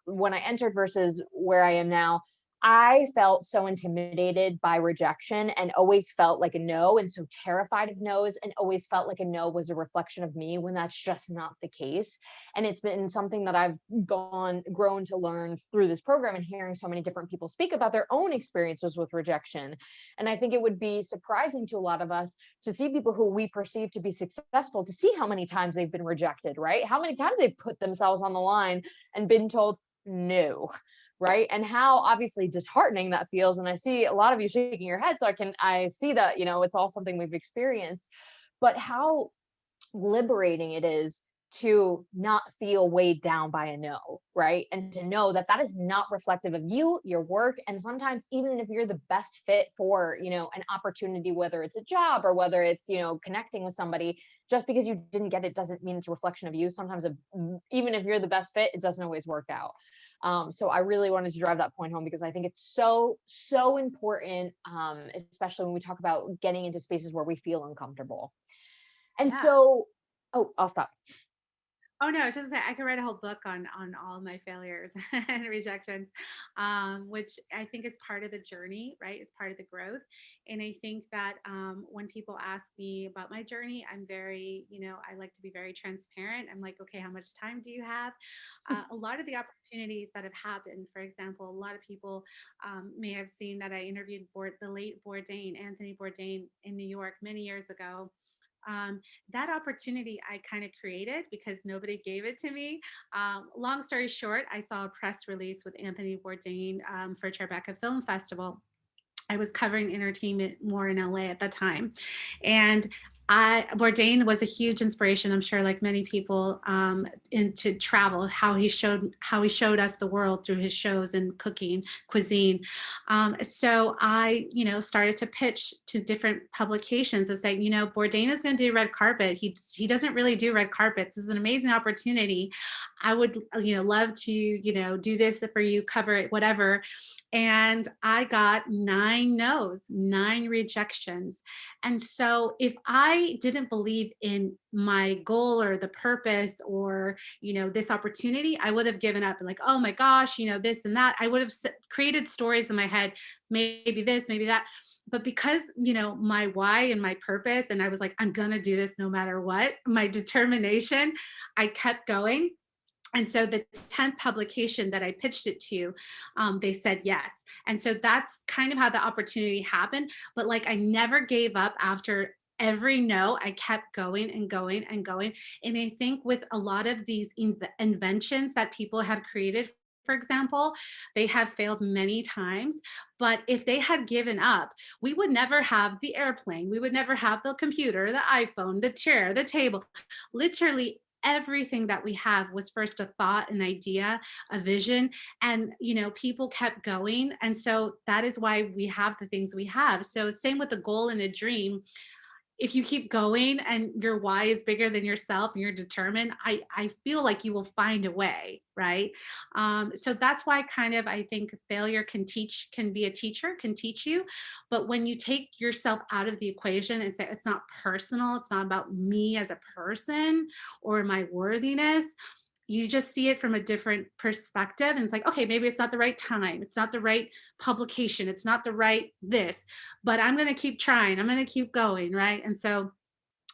when I entered versus where I am now, I felt so intimidated by rejection and always felt like a no, and so terrified of no's, and always felt like a no was a reflection of me, when that's just not the case. And it's been something that I've grown to learn through this program, and hearing so many different people speak about their own experiences with rejection. And I think it would be surprising to a lot of us to see people who we perceive to be successful, to see how many times they've been rejected, right? How many times they've put themselves on the line and been told no, right? And how obviously disheartening that feels. And I see a lot of you shaking your head, so I see that it's all something we've experienced. But how liberating it is to not feel weighed down by a no, right? And to know that that is not reflective of you, your work. And sometimes even if you're the best fit for an opportunity, whether it's a job or whether it's connecting with somebody, just because you didn't get it doesn't mean it's a reflection of you. Sometimes even if you're the best fit, it doesn't always work out. So I really wanted to drive that point home, because I think it's so important, especially when we talk about getting into spaces where we feel uncomfortable. And Yeah. so, oh, I'll stop. Oh no, just I could write a whole book on all my failures and rejections, which I think is part of the journey, right? It's part of the growth. And I think that when people ask me about my journey, I'm very, I like to be very transparent. I'm like, okay, how much time do you have? A lot of the opportunities that have happened, for example, a lot of people may have seen that I interviewed the late Bourdain, Anthony Bourdain, in New York many years ago. That opportunity I kind of created because nobody gave it to me. Long story short, I saw a press release with Anthony Bourdain for Tribeca Film Festival. I was covering entertainment more in LA at the time. And Bourdain was a huge inspiration, I'm sure, like many people, into travel, how he showed us the world through his shows and cooking, cuisine. So I, started to pitch to different publications and say, Bourdain is going to do red carpet. He doesn't really do red carpets. This is an amazing opportunity. I would, love to, do this for you, cover it, whatever. And I got 9 no's, 9 rejections. And so if I didn't believe in my goal or the purpose or, this opportunity, I would have given up and like, oh my gosh, this and that. I would have created stories in my head, maybe this, maybe that. But because, my why and my purpose, and I was like, I'm going to do this no matter what, my determination, I kept going. And so the 10th publication that I pitched it to, they said yes. And so that's kind of how the opportunity happened. But like I never gave up after every no. I kept going and going and going. And I think with a lot of these inventions that people had created, for example, they have failed many times. But if they had given up, we would never have the airplane. We would never have the computer, the iPhone, the chair, the table. Literally everything that we have was first a thought, an idea, a vision, and people kept going. And so that is why we have the things we have. So same with a goal and a dream. If you keep going and your why is bigger than yourself and you're determined, I feel like you will find a way, right? So that's why I think failure can be a teacher, can teach you. But when you take yourself out of the equation and say, it's not personal, it's not about me as a person or my worthiness, you just see it from a different perspective. And it's like, okay, maybe it's not the right time. It's not the right publication. It's not the right this, but I'm going to keep trying. I'm going to keep going. Right. And so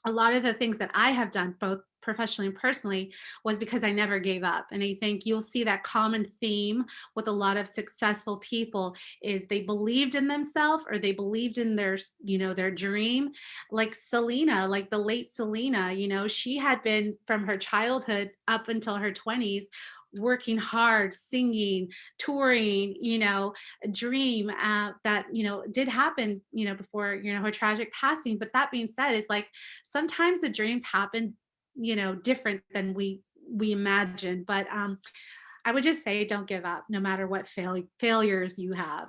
a lot of the things that I have done, both professionally and personally, was because I never gave up. And I think you'll see that common theme with a lot of successful people is they believed in themselves or they believed in their dream. Like Selena, like the late Selena, she had been from her childhood up until her 20s working hard, singing, touring, a dream that, did happen, before, her tragic passing. But that being said, it's like, sometimes the dreams happen, different than we imagine. But I would just say, don't give up, no matter what failures you have.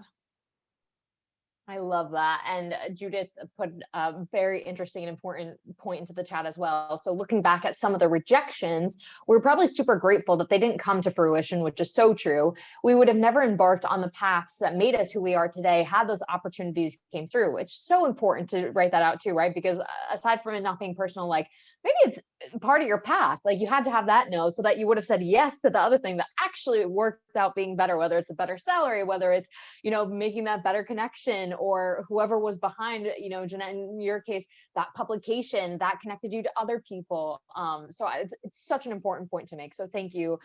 I love that. And Judith put a very interesting and important point into the chat as well. So looking back at some of the rejections, we're probably super grateful that they didn't come to fruition, which is so true. We would have never embarked on the paths that made us who we are today had those opportunities came through. It's so important to write that out too, right? Because aside from it not being personal, like maybe it's part of your path. Like you had to have that no, so that you would have said yes to the other thing that actually worked out being better, whether it's a better salary, whether it's, making that better connection, or whoever was behind, Jeanette, in your case, that publication that connected you to other people. So it's such an important point to make. So thank you,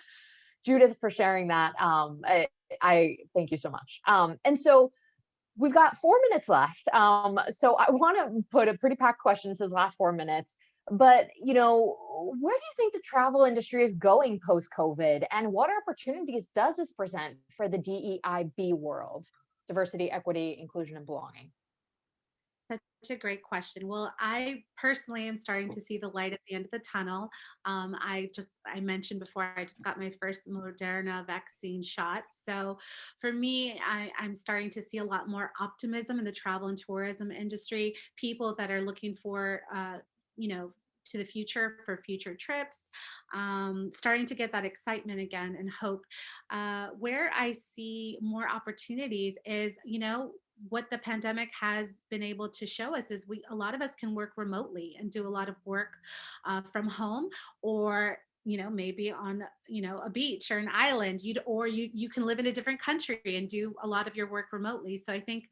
Judith, for sharing that. I thank you so much. And so we've got 4 minutes left. So I want to put a pretty packed question to those last 4 minutes. But, where do you think the travel industry is going post-COVID? And what opportunities does this present for the DEIB world? Diversity, equity, inclusion, and belonging. Such a great question. Well, I personally am starting to see the light at the end of the tunnel. I mentioned before, I just got my first Moderna vaccine shot. So for me, I'm starting to see a lot more optimism in the travel and tourism industry, people that are looking for, to the future for future trips, starting to get that excitement again and hope. Where I see more opportunities is, what the pandemic has been able to show us is a lot of us can work remotely and do a lot of work from home, or maybe on a beach or an island, you can live in a different country and do a lot of your work remotely. So I think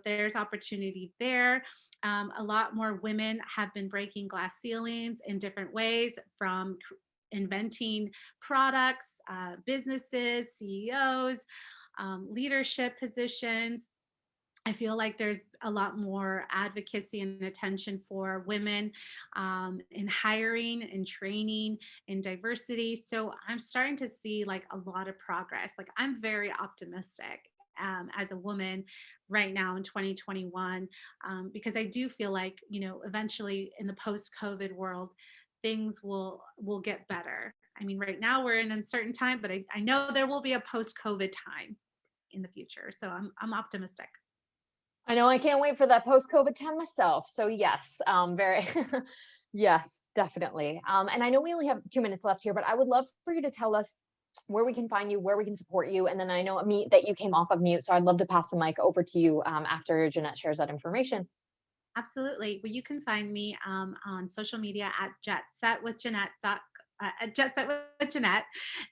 there's opportunity there. A lot more women have been breaking glass ceilings in different ways, from inventing products, businesses, CEOs, leadership positions. I feel like there's a lot more advocacy and attention for women in hiring and training and diversity. So I'm starting to see like a lot of progress. Like I'm very optimistic as a woman right now in 2021 because I do feel like, you know, eventually in the post-COVID world, things will get better. I mean, right now we're in uncertain time, but I know there will be a post-COVID time in the future. So I'm optimistic. I know I can't wait for that post-COVID time myself. So yes, very, yes, definitely. And I know we only have 2 minutes left here, but I would love for you to tell us where we can find you, where we can support you. And then I know me that you came off of mute, so I'd love to pass the mic over to you after Jeanette shares that information. Absolutely. Well, you can find me on social media at at Jet Set with Jeanette.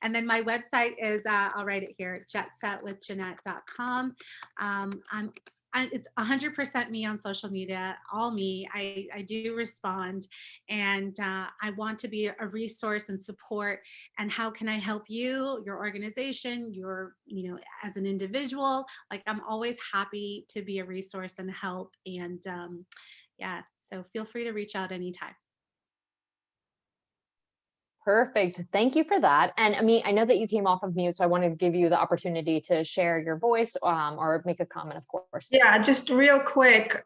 And then my website is, I'll write it here, jetsetwithjeanette.com. It's 100% me on social media, all me. I do respond, and I want to be a resource and support. And how can I help you, your organization, you know, as an individual? Like I'm always happy to be a resource and help. And yeah, so feel free to reach out anytime. Perfect. Thank you for that. And I mean, I know that you came off of mute, so I wanted to give you the opportunity to share your voice or make a comment, of course. Yeah, just real quick,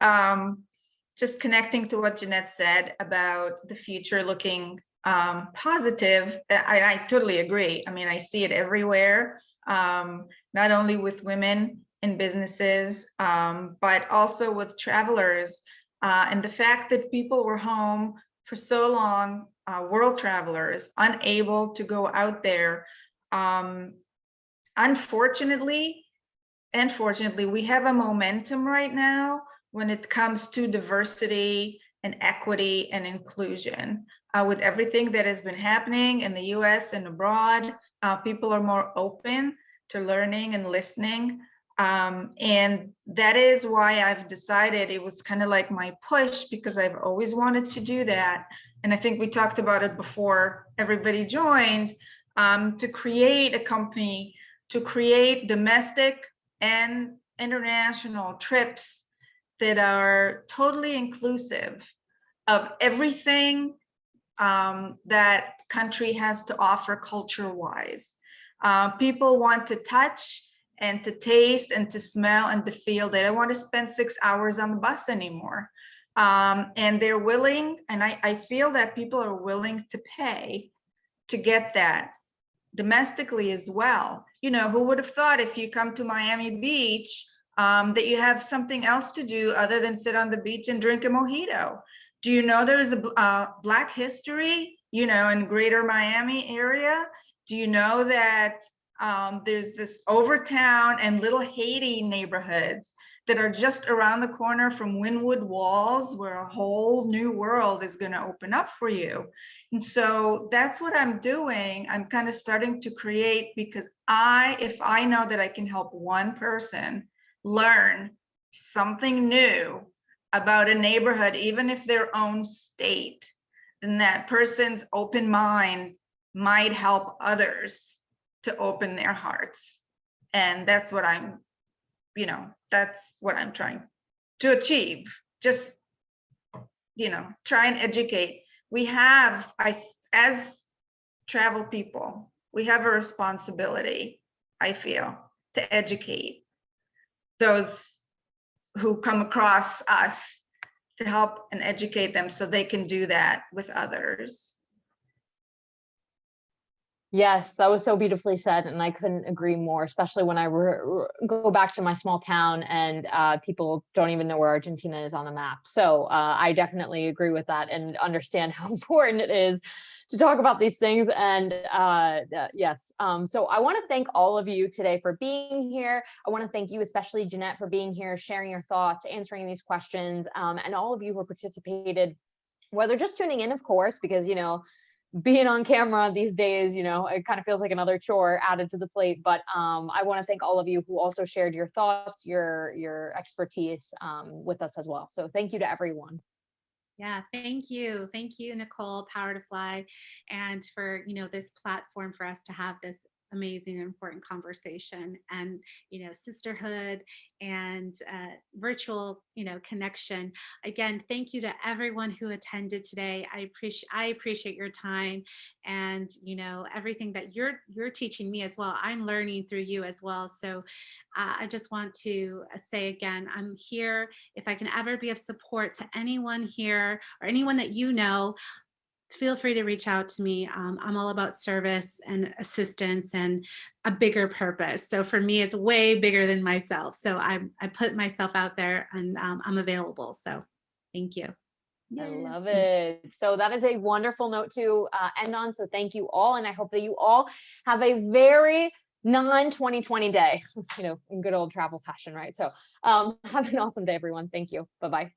just connecting to what Jeanette said about the future looking positive. I totally agree. I mean, I see it everywhere, not only with women in businesses, but also with travelers. And the fact that people were home for so long, world travelers, unable to go out there. Unfortunately, and fortunately, we have a momentum right now when it comes to diversity and equity and inclusion. With everything that has been happening in the US and abroad, people are more open to learning and listening. And that is why I've decided it was kind of like my push, because I've always wanted to do that. And I think we talked about it before everybody joined, to create a company, to create domestic and international trips that are totally inclusive of everything that country has to offer culture-wise. People want to touch and to taste and to smell and to feel. They don't want to spend 6 hours on the bus anymore. And they're willing, and I feel that people are willing to pay to get that domestically as well. You know, who would have thought if you come to Miami Beach that you have something else to do other than sit on the beach and drink a mojito? Do you know there's a Black history, you know, in greater Miami area? Do you know that there's this Overtown and Little Haiti neighborhoods that are just around the corner from Wynwood Walls, where a whole new world is going to open up for you? And so that's what I'm doing. I'm kind of starting to create, because if I know that I can help one person learn something new about a neighborhood, even if their own state, then that person's open mind might help others to open their hearts. And that's what that's what I'm trying to achieve. Just, try and educate. We have, as travel people, we have a responsibility, I feel, to educate those who come across us, to help and educate them so they can do that with others. Yes, that was so beautifully said, and I couldn't agree more, especially when I go back to my small town and people don't even know where Argentina is on the map. So I definitely agree with that and understand how important it is to talk about these things. And yes, so I want to thank all of you today for being here. I want to thank you, especially Jeanette, for being here, sharing your thoughts, answering these questions, and all of you who participated, whether just tuning in, of course, because, being on camera these days, it kind of feels like another chore added to the plate. But I want to thank all of you who also shared your thoughts, your expertise with us as well. So thank you to everyone. Yeah, thank you. Thank you, Nicole, Power to Fly, and for, this platform for us to have this amazing and important conversation, and sisterhood and virtual connection. Again, thank you to everyone who attended today. I appreciate your time, and everything that you're teaching me as well. I'm learning through you as well. So I just want to say again, I'm here if I can ever be of support to anyone here or anyone that feel free to reach out to me. I'm all about service and assistance and a bigger purpose. So for me, it's way bigger than myself. So I put myself out there, and I'm available. So thank you. I love it. So that is a wonderful note to end on. So thank you all. And I hope that you all have a very non-2020 day, in good old travel fashion, right? So have an awesome day, everyone. Thank you. Bye-bye.